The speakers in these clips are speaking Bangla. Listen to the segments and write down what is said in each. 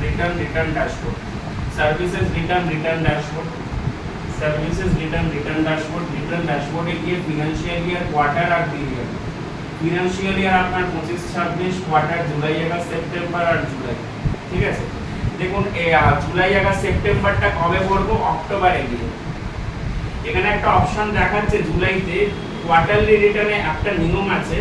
return dashboard, services return dashboard, services return dashboard এ গিয়ে ফিনান্সিয়াল ইয়ার কোয়ার্টার আর পিরিয়ড। ফিনান্সিয়াল ইয়ার আপনার 25-26 কোয়ার্টার জুলাই আগস্ট সেপ্টেম্বর আর জুলাই, ঠিক আছে। দেখুন জুলাই আগস্ট সেপ্টেম্বরটা কবে করব, অক্টোবরে গিয়ে। এখানে একটা অপশন দেখাচ্ছে জুলাইতে কোয়ার্টারলি রিটার্নে একটা নিয়ম আছে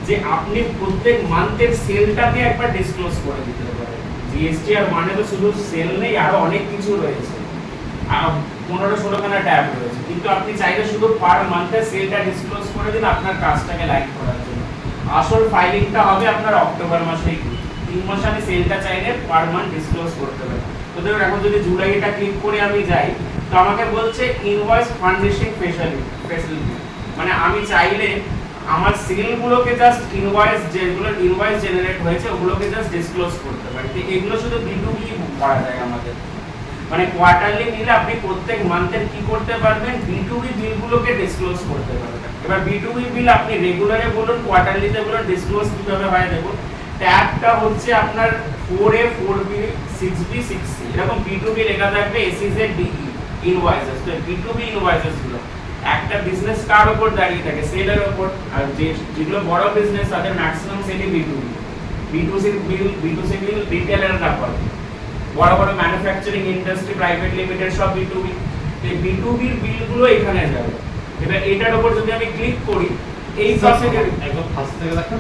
যে আপনি প্রত্যেক মান্থের সেলটাকে একবার ডিসক্লোজ করে দিতে পারেন। জিএসটি আর মানে তো শুধু সেল নেই, আরো অনেক কিছু রয়েছে, 15-16খানা ট্যাব রয়েছে, কিন্তু আপনি চাইলে শুধু পার মান্থের সেলটা ডিসক্লোজ করে দিন আপনার কাজটাকে লাইক করার জন্য। আসল ফাইলিংটা হবে আপনার অক্টোবর মাসেই, 3 মাস আমি সেলটা চাইলে পার মান্থ ডিসক্লোজ করতে পারি। তো দেখুন এখন যদি জুলাইটা ক্লিক করে আমি যাই, তো আমাকে বলছে ইনভয়েস ফান্ডিশিং ফ্যাসিলিটি, মানে আমি চাইলে আমার সেলগুলোকে জাস্ট ইনভয়েস, যেগুলো ইনভয়েস জেনারেট হয়েছে ওগুলোকে জাস্ট ডিসক্লোজ করতে পারি। তো এগুলো শুধু B2B করা যায় আমাদের, মানে কোয়ার্টারলি নিলে আপনি প্রত্যেক মান্থের কি করতে পারবেন, B2B বিলগুলোকে ডিসক্লোজ করতে পারবেন। এবার B2B বিল আপনি রেগুলারে বলুন, কোয়ার্টারলিতে বলুন, ডিসক্লোজ কিভাবে হয় দেখুন। ট্যাবটা হচ্ছে আপনার 4A 4B 6B 6C, এরকম B2B লেখা থাকবে, SEZDE ইনভয়েসেস। তো B2B ইনভয়েসেস গুলো একটা বিজনেস কার উপর দাঁড়িয়ে থাকে, সেলের উপর। আর যেগুলো বড় বিজনেস তাদের ম্যাক্সিমাম সেলই B2B। B2C বিল রিটেলাররা করে, বড় বড় ম্যানুফ্যাকচারিং ইন্ডাস্ট্রি প্রাইভেট লিমিটেড সব B2B। এই B2B বিলগুলো এখানে যাবে। এবার এটার উপর যদি আমি ক্লিক করি, এই প্রসেসে একদম ফার্স্ট থেকে দেখেন